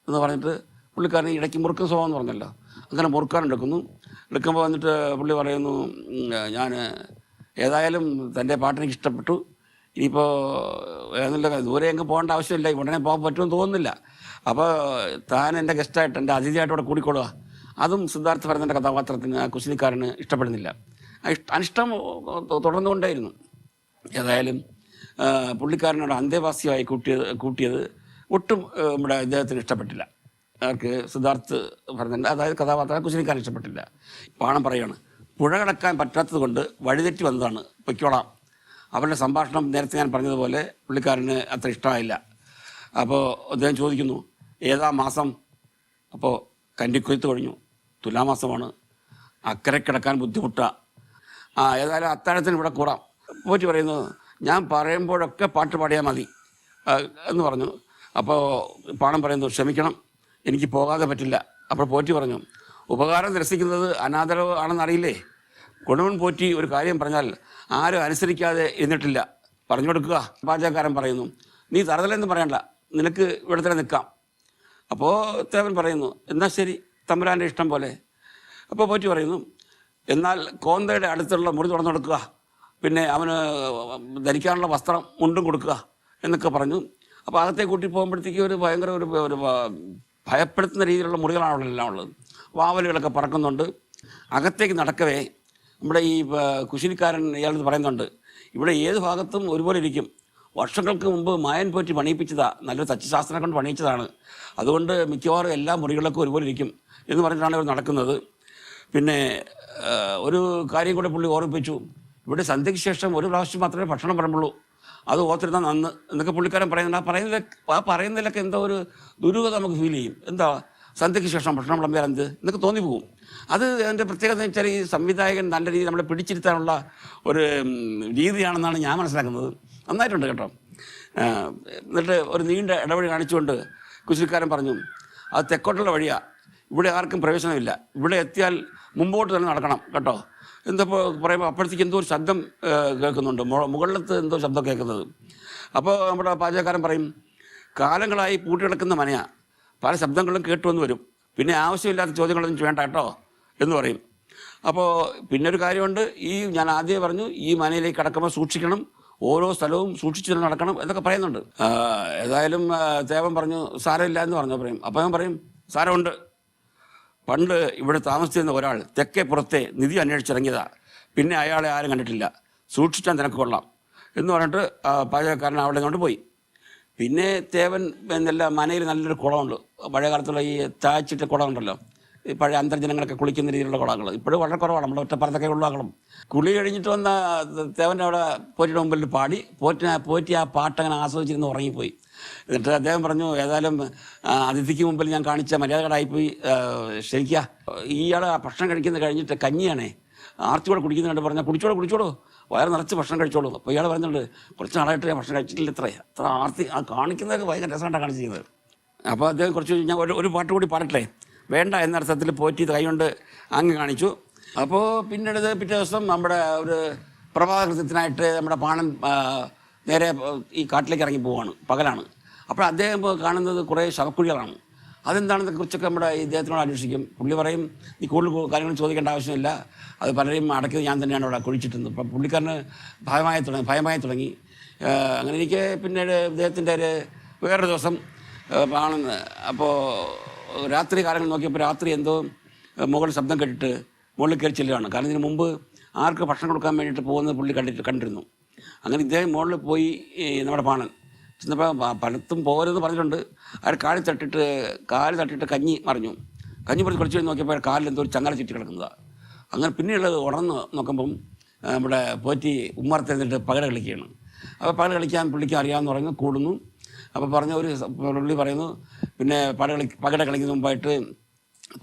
എന്ന് പറഞ്ഞിട്ട് പുള്ളിക്കാരൻ ഇടയ്ക്ക് മുറുക്കൻ സ്വഭാവം എന്ന് പറഞ്ഞല്ലോ, അങ്ങനെ മുറുക്കാൻ എടുക്കുമ്പോൾ വന്നിട്ട് പുള്ളി പറയുന്നു, ഞാൻ ഏതായാലും തൻ്റെ പാട്ടെനിക്ക് ഇഷ്ടപ്പെട്ടു, ഇനിയിപ്പോൾ ഏതെങ്കിലും ദൂരെ എങ്ങും പോകേണ്ട ആവശ്യമില്ല, ഉടനെ പോകാൻ പറ്റുമെന്ന് തോന്നുന്നില്ല. അപ്പോൾ താൻ എൻ്റെ ഗസ്റ്റായിട്ട് എൻ്റെ അതിഥിയായിട്ട് ഇവിടെ കൂടിക്കൊള്ളുക. അതും സിദ്ധാർത്ഥ ഭരതൻ്റെ കഥാപാത്രത്തിന് ആ കുശിനിക്കാരന് ഇഷ്ടപ്പെടുന്നില്ല. അനിഷ്ടം തുടർന്നുകൊണ്ടേയിരുന്നു. ഏതായാലും പുള്ളിക്കാരനോട് അന്തേവാസിയായി കൂട്ടിയത് ഒട്ടും നമ്മുടെ ഇദ്ദേഹത്തിന് ഇഷ്ടപ്പെട്ടില്ല. അവർക്ക് സിദ്ധാർത്ഥ ഭരതൻ്റെ അതായത് കഥാപാത്രം കുശിനിക്കാരൻ ഇഷ്ടപ്പെട്ടില്ല. പാണം പറയുകയാണ്, പുഴ കടക്കാൻ പറ്റാത്തത് കൊണ്ട് വഴിതെറ്റി വന്നതാണ്, പൊയ്ക്കോളാം. അവരുടെ സംഭാഷണം നേരത്തെ ഞാൻ പറഞ്ഞതുപോലെ പുള്ളിക്കാരന് അത്ര ഇഷ്ടമായില്ല. അപ്പോൾ അദ്ദേഹം ചോദിക്കുന്നു, ഏതാ മാസം? അപ്പോൾ കന്നിക്കൊയ്ത്ത് കഴിഞ്ഞു, തുലാമാസമാണ്, അക്കരെ കിടക്കാൻ ബുദ്ധിമുട്ടാണ്. ഏതായാലും അത്താഴത്തിന് ഇവിടെ കൂടാം. പോറ്റി പറയുന്നു, ഞാൻ പറയുമ്പോഴൊക്കെ പാട്ട് പാടിയാൽ മതി എന്ന് പറഞ്ഞു. അപ്പോൾ പാണം പറയുന്നു, ക്ഷമിക്കണം, എനിക്ക് പോകാതെ പറ്റില്ല. അപ്പോൾ പോറ്റി പറഞ്ഞു, ഉപകാരം നിരസിക്കുന്നത് അനാദരവ് ആണെന്നറിയില്ലേ? കൊടുമൺ പോറ്റി ഒരു കാര്യം പറഞ്ഞാൽ ആരും അനുസരിക്കാതെ ഇരുന്നിട്ടില്ല, പറഞ്ഞു കൊടുക്കുക. പാചകക്കാരൻ പറയുന്നു, നീ തറുതലെന്ന് പറയണ്ട, നിനക്ക് ഇവിടെ തന്നെ നിൽക്കാം. അപ്പോൾ തേവൻ പറയുന്നു, എന്നാൽ ശരി, തമ്പുരാൻ്റെ ഇഷ്ടം പോലെ. അപ്പോൾ പോറ്റി പറയുന്നു, എന്നാൽ കോന്തയുടെ അടുത്തുള്ള മുറി തുറന്നു കൊടുക്കുക, പിന്നെ അവന് ധരിക്കാനുള്ള വസ്ത്രം മുണ്ടും കൊടുക്കുക എന്നൊക്കെ പറഞ്ഞു. അപ്പോൾ അകത്തേക്ക് കൂട്ടി പോകുമ്പോഴത്തേക്ക് ഒരു ഭയങ്കര ഒരു ഭയപ്പെടുത്തുന്ന രീതിയിലുള്ള മുറികളാണ് അവിടെ എല്ലാം ഉള്ളത്. വാവലുകളൊക്കെ പറക്കുന്നുണ്ട്. അകത്തേക്ക് നടക്കവേ നമ്മുടെ ഈ കുശിനിക്കാരൻ ഇയാളത് പറയുന്നുണ്ട്, ഇവിടെ ഏത് ഭാഗത്തും ഒരുപോലെ ഇരിക്കും, വർഷങ്ങൾക്ക് മുമ്പ് മായൻ പോറ്റി പണിയിപ്പിച്ചതാണ്, നല്ലൊരു തച്ചുശാസ്ത്രം കൊണ്ട് പണിയിച്ചതാണ്, അതുകൊണ്ട് മിക്കവാറും എല്ലാ മുറികളൊക്കെ ഒരുപോലെ ഇരിക്കും എന്ന് പറഞ്ഞിട്ടാണ് ഇവർ നടക്കുന്നത്. പിന്നെ ഒരു കാര്യം കൂടെ പുള്ളി ഓർമ്മിപ്പിച്ചു, ഇവിടെ സന്ധ്യയ്ക്ക് ശേഷം ഒരു പ്രാവശ്യം മാത്രമേ ഭക്ഷണം പറയുള്ളൂ, അത് ഓർത്തിരുന്നാൽ നന്ന് എന്നൊക്കെ പുള്ളിക്കാരൻ പറയുന്നുണ്ട്. പറയുന്നതിലൊക്കെ എന്തോ ഒരു ദുരൂഹത നമുക്ക് ഫീൽ ചെയ്യും. എന്താ സന്ധ്യയ്ക്ക് ശേഷം ഭക്ഷണം വിളമ്പിയാൽ എന്ത് എന്നൊക്കെ തോന്നിപ്പോകും. അത് അതിൻ്റെ പ്രത്യേകത എന്ന് വെച്ചാൽ ഈ സംവിധായകൻ നല്ല രീതിയിൽ നമ്മളെ പിടിച്ചിരുത്താനുള്ള ഒരു രീതിയാണെന്നാണ് ഞാൻ മനസ്സിലാക്കുന്നത്. നന്നായിട്ടുണ്ട് കേട്ടോ. എന്നിട്ട് ഒരു നീണ്ട ഇടവഴി കാണിച്ചുകൊണ്ട് കുശിനിക്കാരൻ പറഞ്ഞു, അത് തെക്കോട്ടുള്ള വഴിയാണ്, ഇവിടെ ആർക്കും പ്രവേശനമില്ല, ഇവിടെ എത്തിയാൽ മുമ്പോട്ട് തന്നെ നടക്കണം കേട്ടോ. എന്തപ്പോൾ പറയുമ്പോൾ അപ്പോഴത്തേക്ക് എന്തോ ഒരു ശബ്ദം കേൾക്കുന്നുണ്ട്, മുകളിലത്ത് എന്തോ ശബ്ദം കേൾക്കുന്നത്. അപ്പോൾ നമ്മുടെ പാചകക്കാരൻ പറയും, കാലങ്ങളായി പൂട്ടിക്കിടക്കുന്ന മനയാണ്, പല ശബ്ദങ്ങളും കേട്ടുവന്ന് വരും, പിന്നെ ആവശ്യമില്ലാത്ത ചോദ്യങ്ങളൊന്നും വേണ്ട കേട്ടോ എന്ന് പറയും. അപ്പോൾ പിന്നൊരു കാര്യമുണ്ട്, ഞാൻ ആദ്യമേ പറഞ്ഞു, ഈ മനയിലേക്ക് കടക്കുമ്പോൾ സൂക്ഷിക്കണം, ഓരോ സ്ഥലവും സൂക്ഷിച്ചു നടക്കണം എന്നൊക്കെ പറയുന്നുണ്ട്. ഏതായാലും ദേവൻ പറഞ്ഞു സാരമില്ല എന്ന് പറഞ്ഞു പറയും. അപ്പോൾ ഞാൻ പറയും സാരമുണ്ട്, പണ്ട് ഇവിടെ താമസിച്ചിരുന്ന ഒരാൾ തെക്കേ പുറത്തെ നിധി അന്വേഷിച്ചിറങ്ങിയതാ, പിന്നെ അയാളെ ആരും കണ്ടിട്ടില്ല, സൂക്ഷിച്ചാൽ നിനക്ക് കൊള്ളാം എന്ന് പറഞ്ഞിട്ട് പാചകക്കാരൻ അവിടെ കൊണ്ട് പോയി. പിന്നെ തേവൻ എന്നെല്ലാം മനയിൽ നല്ലൊരു കുളമുണ്ട്, പഴയ കാലത്തുള്ള ഈ താഴ്ചിട്ട കുളമുണ്ടല്ലോ, ഈ പഴയ അന്തർജനങ്ങളൊക്കെ കുളിക്കുന്ന രീതിയിലുള്ള കുളങ്ങൾ ഇപ്പോഴും വളരെ കുറവാണ്, നമ്മുടെ ഒറ്റപ്പുറത്തൊക്കെ ഉള്ള കുളം. കുളി കഴിഞ്ഞിട്ട് വന്ന തേവൻ്റെ അവിടെ പോറ്റിയുടെ മുമ്പിൽ പാടി പോറ്റി ആ പാട്ടങ്ങനെ ആസ്വദിച്ചിരുന്ന് ഉറങ്ങിപ്പോയി. എന്നിട്ട് അദ്ദേഹം പറഞ്ഞു, ഏതായാലും അതിഥിക്ക് മുമ്പിൽ ഞാൻ കാണിച്ച മര്യാദകളായിപ്പോയി, ശരിക്കാ ഇയാൾ ഭക്ഷണം കഴിക്കുന്നത് കഴിഞ്ഞിട്ട് കഞ്ഞിയാണേ ആർത്തിയോടെ കുടിക്കുന്ന കണ്ട് പറഞ്ഞാൽ കുടിച്ചോളൂ, വയറ് നിറച്ച് ഭക്ഷണം കഴിച്ചോളൂ. അപ്പോൾ ഇയാൾ പറയുന്നുണ്ട്, കുറച്ച് നാളായിട്ട് ഞാൻ ഭക്ഷണം കഴിച്ചിട്ടില്ല, അത്ര ആർത്തി കാണിക്കുന്നതൊക്കെ ഭയങ്കര രസമായിട്ടാണ് കാണിച്ചിരിക്കുന്നത്. അപ്പോൾ അദ്ദേഹം കുറച്ച് ഞാൻ ഒരു പാട്ട് കൂടി പാടട്ടെ, വേണ്ട എന്നർത്ഥത്തിൽ പോറ്റി കൈകൊണ്ട് അങ്ങ് കാണിച്ചു. അപ്പോൾ പിന്നീട് പിറ്റേ ദിവസം നമ്മുടെ ഒരു പ്രഭാതകൃത്യത്തിനായിട്ട് നമ്മുടെ പാണൻ നേരെ ഈ കാട്ടിലേക്ക് ഇറങ്ങി പോവുകയാണ്, പകലാണ്. അപ്പോൾ അദ്ദേഹം കാണുന്നത് കുറേ ശവക്കുഴികളാണ്. അതെന്താണെന്നതിനെ കുറിച്ചൊക്കെ നമ്മുടെ ഇദ്ദേഹത്തിനോട് അന്വേഷിക്കും. പുള്ളി പറയും, നീ കൂടുതൽ കാര്യങ്ങൾ ചോദിക്കേണ്ട ആവശ്യമില്ല, അത് പലരെയും അടക്കിയത് ഞാൻ തന്നെയാണ് അവിടെ കുഴിച്ചിട്ടുന്നത്. അപ്പം പുള്ളിക്കാരന് ഭയമായി തുടങ്ങി. അങ്ങനെ എനിക്ക് പിന്നീട് ഇദ്ദേഹത്തിൻ്റെ വേറൊരു ദിവസം കാണുന്നത്, അപ്പോൾ രാത്രി കാലങ്ങൾ നോക്കിയപ്പോൾ രാത്രി എന്തോ മുകളിൽ ശബ്ദം കേട്ടിട്ട് മുകളിൽ കയറി ചെല്ലുകയാണ്. കാരണം ഇതിന് മുമ്പ് ആർക്ക് ഭക്ഷണം കൊടുക്കാൻ വേണ്ടിയിട്ട് പോകുന്നത് പുള്ളി കണ്ടിരുന്നു. അങ്ങനെ ഇദ്ദേഹം മുകളിൽ പോയി നമ്മുടെ പാണൻ ചെന്നപ്പോൾ പലത്തും പോകരുതെന്ന് പറഞ്ഞിട്ടുണ്ട്. അയാൾ കാല് തട്ടിട്ട് കഞ്ഞി മറിഞ്ഞു കുറച്ച് കഴിഞ്ഞ് നോക്കിയപ്പോൾ കാലിൽ എന്തോ ഒരു ചങ്ങല ചുറ്റി കിടക്കുന്നതാണ്. അങ്ങനെ പിന്നെയുള്ളത് ഉണർന്ന് നോക്കുമ്പം നമ്മുടെ പോറ്റി ഉമ്മറത്തെന്നിട്ട് പകട കളിക്കുകയാണ്. അപ്പോൾ പകട കളിക്കാൻ പുള്ളിക്ക് അറിയാമെന്ന് പറയുന്നു, കൂടുന്നു. അപ്പോൾ പുള്ളി പറയുന്നു, പിന്നെ പകട കളിക്കുന്ന മുമ്പായിട്ട്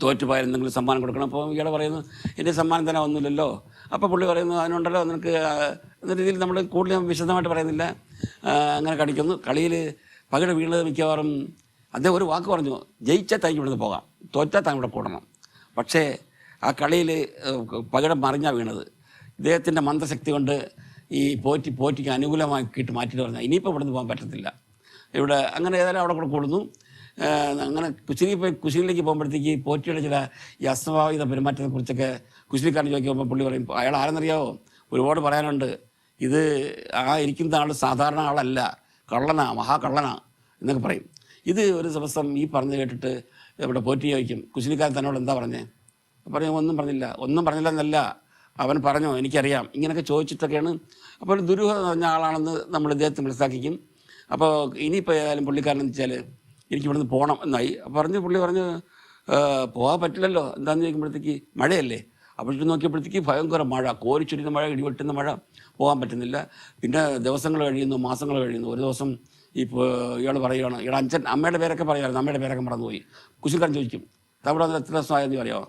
തോറ്റുപോയാൽ എന്തെങ്കിലും സമ്മാനം കൊടുക്കണം. അപ്പോൾ ഇയാൾ പറയുന്നു, എൻ്റെ സമ്മാനം തന്നെ ഒന്നുമില്ലല്ലോ. അപ്പോൾ പുള്ളി പറയുന്നു, അതിനുണ്ടല്ലോ നിനക്ക് എന്ന രീതിയിൽ നമ്മൾ കൂടുതൽ വിശദമായിട്ട് പറയുന്നില്ല. അങ്ങനെ കളിക്കുന്നു. കളിയിൽ പകട വീണത് മിക്കവാറും അദ്ദേഹം ഒരു വാക്ക് പറഞ്ഞു, ജയിച്ചാൽ തനിക്ക് ഇവിടുന്ന് പോകാം, തോറ്റാൽ താൻ ഇവിടെ കൂടണം. പക്ഷേ ആ കളിയിൽ പകടം മറിഞ്ഞാണ് വീണത്. ഇദ്ദേഹത്തിൻ്റെ മന്ത്രശക്തി കൊണ്ട് ഈ പോറ്റിക്ക് അനുകൂലമാക്കിയിട്ട് മാറ്റിയിട്ട് പറഞ്ഞാൽ ഇനിയിപ്പോൾ ഇവിടുന്ന് പോകാൻ പറ്റത്തില്ല ഇവിടെ. അങ്ങനെ ഏതായാലും അവിടെ കൂടെ കൂടുന്നു. അങ്ങനെ കുശിനിലേക്ക് പോകുമ്പോഴത്തേക്ക് പോറ്റിയുടെ ചില ഈ അസ്വാഭാവിക പെരുമാറ്റത്തെക്കുറിച്ചൊക്കെ കുശിനിക്കാരൻ ചോദിക്കുമ്പോൾ പുള്ളി പറയും, അയാൾ ആരെന്നറിയാവോ, ഒരുപാട് പറയാനുണ്ട്, ഇത് ഇരിക്കുന്ന ആൾ സാധാരണ ആളല്ല, മഹാകള്ളനാ എന്നൊക്കെ പറയും. ഇത് ഒരു ദിവസം ഈ പറഞ്ഞു കേട്ടിട്ട് ഇവിടെ പോറ്റി ചോദിക്കും, കുശിനിക്കാരൻ തന്നോട് എന്താ പറഞ്ഞേ? പറയും, ഒന്നും പറഞ്ഞില്ല എന്നല്ല, അവൻ പറഞ്ഞോ എനിക്കറിയാം, ഇങ്ങനെയൊക്കെ ചോദിച്ചിട്ടൊക്കെയാണ്. അപ്പോൾ ദുരൂഹത പറഞ്ഞ ആളാണെന്ന് നമ്മൾ ഇദ്ദേഹത്തെ മനസ്സിലാക്കിക്കും. അപ്പോൾ ഇനിയിപ്പോൾ ഏതായാലും പുള്ളിക്കാരനെന്ന് വെച്ചാൽ എനിക്ക് ഇവിടുന്ന് പോകണം എന്നായി. പുള്ളി പറഞ്ഞ് പോകാൻ പറ്റില്ലല്ലോ, എന്താണെന്ന് ചോദിക്കുമ്പോഴത്തേക്ക് മഴയല്ലേ. അപ്പോഴത്തേക്ക് നോക്കിയപ്പോഴത്തേക്ക് ഭയങ്കര മഴ, കോരിച്ചൊരിയുന്ന മഴ, ഇടിവെട്ടുന്ന മഴ, പോകാൻ പറ്റുന്നില്ല. പിന്നെ ദിവസങ്ങൾ കഴിയുന്നു, മാസങ്ങൾ കഴിയുന്നു. ഒരു ദിവസം ഇയാൾ പറയുകയാണ്, ഇയാൾ അമ്മയുടെ പേരൊക്കെ പറയുമായിരുന്നു, അമ്മയുടെ പേരൊക്കെ മറന്നുപോയി. കുശിനിക്കാരൻ ചോദിക്കും, അവിടെ എത്ര ദിവസമായെന്ന് അറിയാമോ,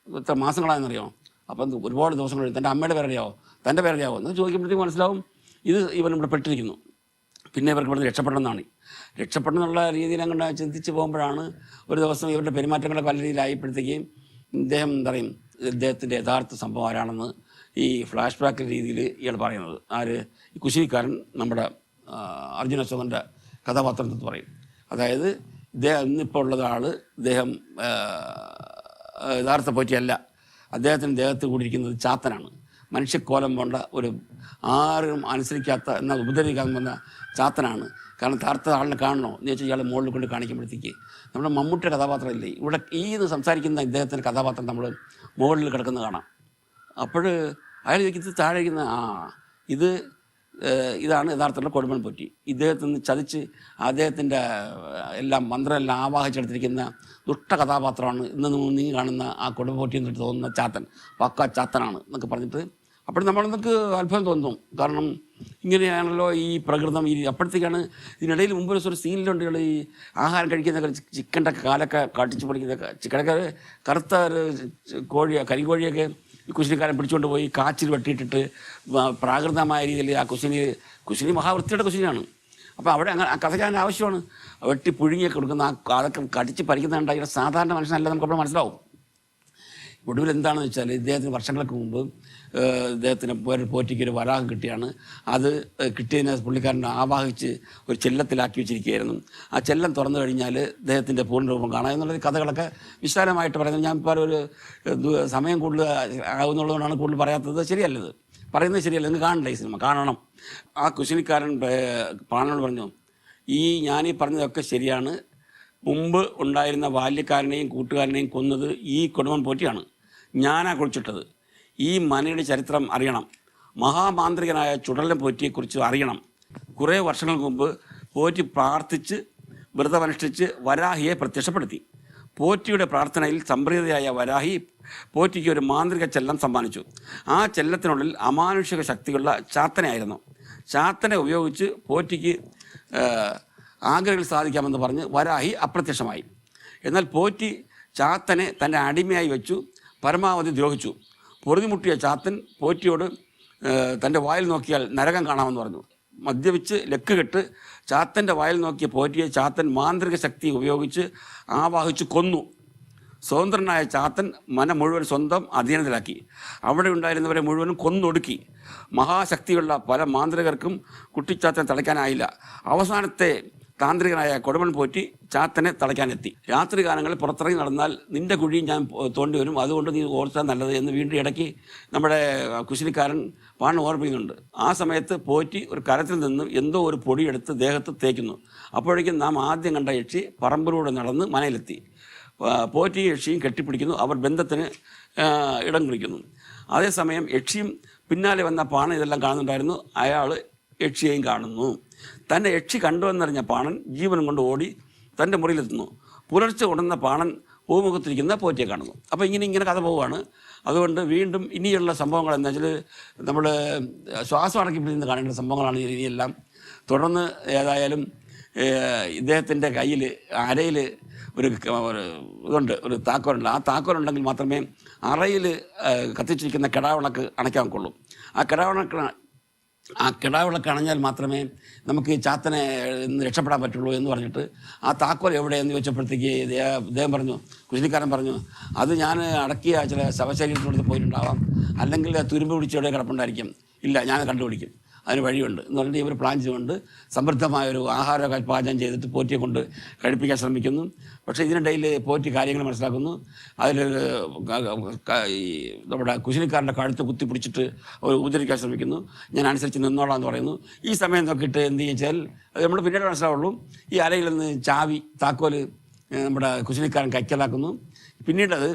എത്ര മാസങ്ങളായെന്നറിയാമോ? അപ്പം ഒരുപാട് ദിവസങ്ങൾ കഴിയും. തൻ്റെ അമ്മയുടെ പേരറിയാമോ, തൻ്റെ പേരറിയാമോ എന്ന് ചോദിക്കുമ്പോഴത്തേക്ക് മനസ്സിലാവും ഇവൻ ഇവിടെ പെട്ടിരിക്കുന്നു. പിന്നെ ഇവർക്ക് ഇവിടുന്ന് രക്ഷപ്പെടണം എന്നുള്ള രീതിയിൽ അങ്ങനെ ചിന്തിച്ച് പോകുമ്പോഴാണ് ഒരു ദിവസം ഇവരുടെ പെരുമാറ്റങ്ങളൊക്കെ പല രീതിയിലായപ്പോഴത്തേക്ക് ഇദ്ദേഹത്തിൻ്റെ യഥാർത്ഥ സംഭവം ആരാണെന്ന് ഈ ഫ്ലാഷ് ബാക്ക് രീതിയിൽ ഇയാൾ പറയുന്നത്. ഈ കുശിനിക്കാരൻ നമ്മുടെ അർജുന അശോകൻ്റെ കഥാപാത്രത്തിൽ പറയും. അതായത് ഇദ്ദേഹം ഇന്നിപ്പോൾ ഉള്ള ആൾ ഇദ്ദേഹം യഥാർത്ഥ പോറ്റിയല്ല, അദ്ദേഹത്തിൻ്റെ ദേഹത്ത് കൂടിയിരിക്കുന്നത് ചാത്തനാണ്. മനുഷ്യക്കോലം കൊണ്ട ഒരു ആരും അനുസരിക്കാത്ത എന്നാൽ ഉപദ്രവിക്കാൻ വന്ന ചാത്തനാണ്. കാരണം യഥാർത്ഥ ആളിനെ കാണണോ എന്ന് വെച്ചാൽ ഇയാൾ മുകളിൽ കൊണ്ട് കാണിക്കുമ്പോഴത്തേക്ക് നമ്മുടെ മമ്മൂട്ടിയുടെ കഥാപാത്രം ഇല്ലേ, ഇവിടെ സംസാരിക്കുന്ന ഇദ്ദേഹത്തിൻ്റെ കഥാപാത്രം നമ്മൾ മുകളിൽ കിടക്കുന്നത് കാണാം. അപ്പോൾ അയാൾ ചോദിക്കുന്നത് താഴെ ഇരിക്കുന്ന ഇതാണ് യഥാർത്ഥത്തിലുള്ള കൊടുമൺ പോറ്റി. ഇദ്ദേഹത്തിൽ നിന്ന് ചതിച്ച് അദ്ദേഹത്തിൻ്റെ മന്ത്രമെല്ലാം ആവാഹിച്ചെടുത്തിരിക്കുന്ന ദുഷ്ട കഥാപാത്രമാണ് ഇന്ന് നീ കാണുന്ന ആ കൊടുമൺ പോറ്റി എന്നിട്ട് തോന്നുന്ന ചാത്തൻ, പക്ക ചാത്തനാണ് എന്നൊക്കെ പറഞ്ഞിട്ട് അപ്പോൾ നമ്മളെന്നൊക്കെ അത്ഭുതം തോന്നും. കാരണം ഇങ്ങനെയാണല്ലോ ഈ പ്രകൃതം. അപ്പോഴത്തേക്കാണ് ഇതിനിടയിൽ മുമ്പ് ഒരു സീനിലുണ്ട്, ഈ ആഹാരം കഴിക്കുന്ന ചിക്കൻ്റെ കാലൊക്കെ കടിച്ചു പൊടിക്കുന്നതൊക്കെ, ചിക്കനൊക്കെ കറുത്ത ഒരു കരികോഴിയൊക്കെ ഈ കുശിനിക്കാരൻ പിടിച്ചുകൊണ്ട് പോയി കാച്ചിൽ വെട്ടിയിട്ടിട്ട് പ്രാകൃതമായ രീതിയിൽ ആ കുശിനി മഹാവൃത്തിയുടെ കുശിനിയാണ്. അപ്പോൾ അവിടെ അങ്ങനെ ആ കഥയ്ക്ക് ആവശ്യമാണ്. വെട്ടി പുഴുങ്ങിയൊക്കെ കൊടുക്കുന്ന അതൊക്കെ കടിച്ച് പരിക്കുന്നുണ്ടെങ്കിൽ സാധാരണ മനുഷ്യനല്ല നമുക്കപ്പോൾ മനസ്സിലാവും. ഒടുവിൽ എന്താണെന്ന് വെച്ചാൽ ഇദ്ദേഹത്തിന് വർഷങ്ങൾക്ക് മുമ്പ് ഇദ്ദേഹത്തിന് പോറ്റിക്ക് ഒരു വരാഹം കിട്ടിയാണ്. അത് കിട്ടിയതിനെ പുള്ളിക്കാരനെ ആവാഹിച്ച് ഒരു ചെല്ലത്തിലാക്കി വെച്ചിരിക്കുകയായിരുന്നു. ആ ചെല്ലം തുറന്നു കഴിഞ്ഞാൽ ഇദ്ദേഹത്തിൻ്റെ പൂർണ്ണരൂപം കാണാം എന്നുള്ള കഥകളൊക്കെ വിശാലമായിട്ട് പറയുന്നത്. ഞാൻ ഇപ്പോൾ ഒരു സമയം കൂടുതൽ ആകുന്നുള്ളതുകൊണ്ടാണ് കൂടുതൽ പറയാത്തത്. ശരിയല്ലത്, പറയുന്നത് ശരിയല്ല. നിങ്ങൾ കാണണ്ടേ ഈ സിനിമ, കാണണം. ആ കുശിനിക്കാരൻ പാണനോട് പറഞ്ഞു, ഞാനീ പറഞ്ഞതൊക്കെ ശരിയാണ്. മുമ്പ് ഉണ്ടായിരുന്ന ബാല്യക്കാരനെയും കൂട്ടുകാരനെയും കൊന്നത് ഈ കൊടുമൺ പോറ്റിയാണ്. ഞാനാ കുളിച്ചിട്ടത്. ഈ മനയുടെ ചരിത്രം അറിയണം. മഹാമാന്ത്രികനായ ചുടലൻ പോറ്റിയെക്കുറിച്ച് അറിയണം. കുറേ വർഷങ്ങൾക്ക് മുമ്പ് പോറ്റി പ്രാർത്ഥിച്ച് വ്രതമനുഷ്ഠിച്ച് വരാഹിയെ പ്രത്യക്ഷപ്പെടുത്തി. പോറ്റിയുടെ പ്രാർത്ഥനയിൽ സംപ്രീതയായ വരാഹി പോറ്റിക്ക് ഒരു മാന്ത്രിക ചെല്ലം സമ്മാനിച്ചു. ആ ചെല്ലത്തിനുള്ളിൽ അമാനുഷിക ശക്തിയുള്ള ചാത്തനെയായിരുന്നു. ചാത്തനെ ഉപയോഗിച്ച് പോറ്റിക്ക് ആഗ്രഹങ്ങൾ സാധിക്കാമെന്ന് പറഞ്ഞ് വരാഹി അപ്രത്യക്ഷമായി. എന്നാൽ പോറ്റി ചാത്തനെ തൻ്റെ അടിമയായി വെച്ചു പരമാവധി ദ്രോഹിച്ചു. പൊറുതിമുട്ടിയ ചാത്തൻ പോറ്റിയോട് തൻ്റെ വായിൽ നോക്കിയാൽ നരകം കാണാമെന്ന് പറഞ്ഞു. മദ്യപിച്ച് ലക്കുകെട്ട് ചാത്തൻ്റെ വായിൽ നോക്കിയ പോറ്റിയെ ചാത്തൻ മാന്ത്രിക ശക്തി ഉപയോഗിച്ച് ആവാഹിച്ച് കൊന്നു. സ്വതന്ത്രനായ ചാത്തൻ മനം മുഴുവൻ സ്വന്തം അധീനത്തിലാക്കി. അവിടെ ഉണ്ടായിരുന്നവരെ മുഴുവനും കൊന്നൊടുക്കി. മഹാശക്തിയുള്ള പല മാന്ത്രികർക്കും കുട്ടിച്ചാത്തൻ തളയ്ക്കാനായില്ല. അവസാനത്തെ താന്ത്രികനായ കൊടുമൺ പോറ്റി ചാത്തനെ തളയ്ക്കാനെത്തി. രാത്രി കാലങ്ങളിൽ പുറത്തിറങ്ങി നടന്നാൽ നിന്റെ കുഴിയും ഞാൻ തോണ്ടി വരും, അതുകൊണ്ട് നീ ഓർത്താൽ നല്ലത് എന്ന് വീണ്ടും ഇടയ്ക്ക് നമ്മുടെ കുശിനിക്കാരൻ പാണ് ഓർമ്മിക്കുന്നുണ്ട്. ആ സമയത്ത് പോറ്റി ഒരു കരത്തിൽ നിന്നും എന്തോ ഒരു പൊടിയെടുത്ത് ദേഹത്ത് തേക്കുന്നു. അപ്പോഴേക്കും നാം ആദ്യം കണ്ട യക്ഷി പറമ്പിലൂടെ നടന്ന് മനയിലെത്തി. പോറ്റിയും യക്ഷിയും കെട്ടിപ്പിടിക്കുന്നു. അവർ ബന്ധത്തിന് ഇടം കുറിക്കുന്നു. അതേസമയം യക്ഷിയും പിന്നാലെ വന്ന പാണൻ ഇതെല്ലാം കാണുന്നുണ്ടായിരുന്നു. അയാൾ യക്ഷിയെയും കാണുന്നു. തന്നെ യക്ഷി കണ്ടുവെന്നറിഞ്ഞ പാണൻ ജീവനം കൊണ്ട് ഓടി തൻ്റെ മുറിയിലെത്തുന്നു. പുലർച്ചെ ഉണർന്ന പാണൻ പൂമുഖത്തിരിക്കുന്ന പോറ്റിയെ കാണുന്നു. അപ്പോൾ ഇങ്ങനെ കഥ പോവുകയാണ്. അതുകൊണ്ട് വീണ്ടും ഇനിയുള്ള സംഭവങ്ങൾ എന്താ വെച്ചാൽ നമ്മൾ ശ്വാസം അടക്കിപ്പിടിച്ച് കാണേണ്ട സംഭവങ്ങളാണ് ഇനിയെല്ലാം. തുടർന്ന് ഏതായാലും ഇദ്ദേഹത്തിൻ്റെ കയ്യിൽ അരയിൽ ഒരു ഇതുണ്ട്, ഒരു താക്കോലുണ്ട്. ആ താക്കോലുണ്ടെങ്കിൽ മാത്രമേ അറയിൽ കത്തിച്ചിരിക്കുന്ന കിടാവിളക്ക് അണയ്ക്കാൻ കൊള്ളൂ. ആ കിടാവിളക്ക് അണഞ്ഞാൽ മാത്രമേ നമുക്ക് ചാത്തനെ രക്ഷപ്പെടാൻ പറ്റുള്ളൂ എന്ന് പറഞ്ഞിട്ട് ആ താക്കോൽ എവിടെയെന്ന് ചോദിച്ചപ്പോഴത്തേക്ക് ഇദ്ദേഹം പറഞ്ഞു, കുശിനിക്കാരൻ പറഞ്ഞു, അത് ഞാൻ അടക്കിയ ചില ശവശരീരത്തിനടുത്ത് പോയിട്ടുണ്ടാവാം, അല്ലെങ്കിൽ തുരുമ്പ് പിടിച്ചെവിടെ കിടപ്പുണ്ടായിരിക്കും. ഇല്ല, ഞാൻ കണ്ടുപിടിക്കും, അതിന് വഴിയുണ്ട് എന്ന് പറഞ്ഞിട്ട് ഇവർ പ്ലാൻ ചെയ്തുകൊണ്ട് സമൃദ്ധമായൊരു ആഹാരമൊക്കെ പാചകം ചെയ്തിട്ട് പോറ്റിയെ കൊണ്ട് കഴിപ്പിക്കാൻ ശ്രമിക്കുന്നു. പക്ഷേ ഇതിനിടയിൽ പോറ്റി കാര്യങ്ങൾ മനസ്സിലാക്കുന്നു. അതിൽ നമ്മുടെ കുശിനിക്കാരൻ്റെ കഴുത്ത് കുത്തിപ്പിടിച്ചിട്ട് അവർ ഉപദ്രവിക്കാൻ ശ്രമിക്കുന്നു. ഞാൻ അനുസരിച്ച് നിന്നോളാം എന്ന് പറയുന്നു. ഈ സമയം നോക്കിയിട്ട് എന്ത് ചോദിച്ചാൽ അത് നമ്മൾ പിന്നീട് മനസ്സിലാവുള്ളൂ. ഈ അരയിൽ നിന്ന് ചാവി താക്കോല് നമ്മുടെ കുശിനിക്കാരൻ കൈക്കലാക്കുന്നു. പിന്നീടത്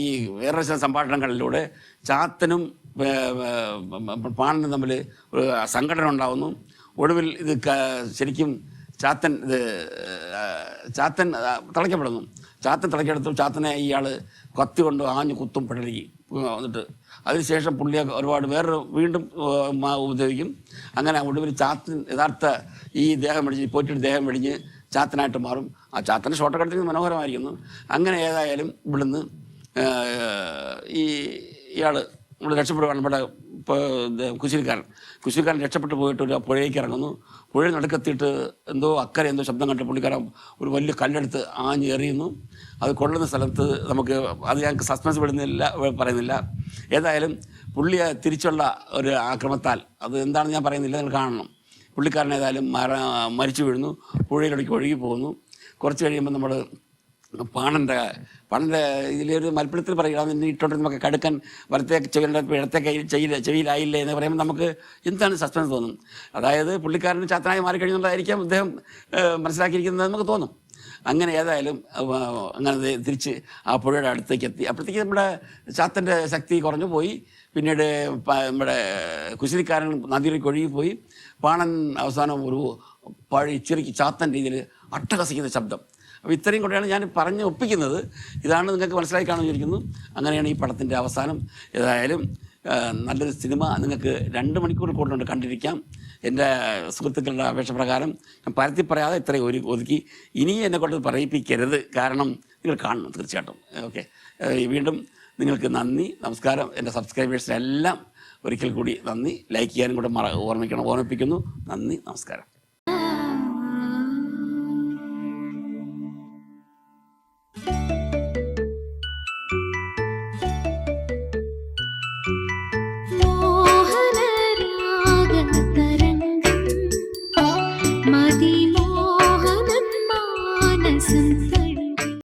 ഈ വേറെ ചില സംഭാഷണങ്ങളിലൂടെ ചാത്തനും പാണനും തമ്മിൽ ഒരു സംഘടന ഉണ്ടാകുന്നു. ഒടുവിൽ ഇത് ശരിക്കും ചാത്തൻ തളയ്ക്കപ്പെടുന്നു. ചാത്തൻ തളയ്ക്കെടുത്തു. ചാത്തനെ ഇയാൾ കത്തി കൊണ്ട് ആഞ്ഞു കുത്തും പിടലി എന്നിട്ട് അതിനുശേഷം പുള്ളിയെ ഒരുപാട് വേറെ വീണ്ടും ഉപദ്രവിക്കും. അങ്ങനെ ഒടുവിൽ ചാത്തൻ യഥാർത്ഥ ഈ ദേഹം വെടിഞ്ഞ് പോറ്റിയുടെ ദേഹം വെടിഞ്ഞ് ചാത്തനായിട്ട് മാറും. ആ ചാത്തൻ്റെ ഷോട്ടൊക്കെ എടുത്തിട്ട് മനോഹരമായിരിക്കുന്നു. അങ്ങനെ ഏതായാലും ഇവിടുന്ന് ഇയാൾ നമ്മൾ രക്ഷപ്പെടുകയാണ്. നമ്മുടെ കുശിനിക്കാരൻ രക്ഷപ്പെട്ടു പോയിട്ട് ഒരു പുഴയ്ക്ക് ഇറങ്ങുന്നു. പുഴ നടുക്കെത്തിയിട്ട് എന്തോ അക്കരെ എന്തോ ശബ്ദം കണ്ട് പുള്ളിക്കാരൻ ഒരു വലിയ കല്ലെടുത്ത് ആഞ്ഞ് എറിയുന്നു. അത് കൊള്ളുന്ന സ്ഥലത്ത് നമുക്ക് അത് ഞങ്ങൾക്ക് സസ്പെൻസ് പറയുന്നില്ല. ഏതായാലും പുള്ളിയെ തിരിച്ചുള്ള ഒരു ആക്രമത്താൽ അത് എന്താണെന്ന് ഞാൻ പറയുന്നില്ല, നിങ്ങൾ കാണണം. പുള്ളിക്കാരൻ ഏതായാലും മരിച്ചു വീഴുന്നു, പുഴയിലൊടുക്കി ഒഴുകി പോകുന്നു. കുറച്ച് കഴിയുമ്പോൾ നമ്മൾ പാണൻ്റെ ഇതിലൊരു മൽപ്പിടത്തിൽ പറയുക, നിന്നെ ഇട്ടോട്ട് നമുക്ക് കടുക്കൻ വലത്തേക്ക് ചെവിയുടെ ഇടത്തേക്ക് ചെവിയിലായില്ലേ എന്ന് പറയുമ്പോൾ നമുക്ക് എന്താണ് സസ്പെൻസ് തോന്നും. അതായത് പുള്ളിക്കാരന് ചാത്തനായി മാറിക്കഴിഞ്ഞുള്ളതായിരിക്കാം അദ്ദേഹം മനസ്സിലാക്കിയിരിക്കുന്നത് നമുക്ക് തോന്നും. അങ്ങനെ ഏതായാലും അങ്ങനെ തിരിച്ച് ആ പുഴയുടെ അടുത്തേക്ക് എത്തി. അപ്പോഴത്തേക്ക് നമ്മുടെ ചാത്തൻ്റെ ശക്തി കുറഞ്ഞു പോയി. പിന്നീട് നമ്മുടെ കുശിനിക്കാരൻ നദിയിലേക്ക് ഒഴുകിപ്പോയി. പാണൻ അവസാനം ഒരു ചെറിയ ചാത്തൻ രീതിയിൽ അട്ടഹസിക്കുന്ന ശബ്ദം. അപ്പോൾ ഇത്രയും കൂടെയാണ് ഞാൻ പറഞ്ഞ് ഒപ്പിക്കുന്നത്. ഇതാണ് നിങ്ങൾക്ക് മനസ്സിലായി കാണുമെന്ന് വിചാരിക്കുന്നു. അങ്ങനെയാണ് ഈ പടത്തിൻ്റെ അവസാനം. ഏതായാലും നല്ലൊരു സിനിമ നിങ്ങൾക്ക് 2 മണിക്കൂർ കൂടുതലുണ്ട് കണ്ടിരിക്കാം. എൻ്റെ സുഹൃത്തുക്കളുടെ അപേക്ഷ പ്രകാരം ഞാൻ പരത്തി പറയാതെ ഇത്രയും ഒതുക്കി. ഇനി എന്നെ കൊണ്ട് പറയിപ്പിക്കരുത്, കാരണം നിങ്ങൾ കാണണം തീർച്ചയായിട്ടും. ഓക്കെ, വീണ്ടും നിങ്ങൾക്ക് നന്ദി, നമസ്കാരം. എൻ്റെ സബ്സ്ക്രൈബേഴ്സിനെല്ലാം ഒരിക്കൽ കൂടി നന്ദി. ലൈക്ക് ചെയ്യാനും കൂടെ ഓർമ്മിപ്പിക്കുന്നു. നന്ദി, നമസ്കാരം.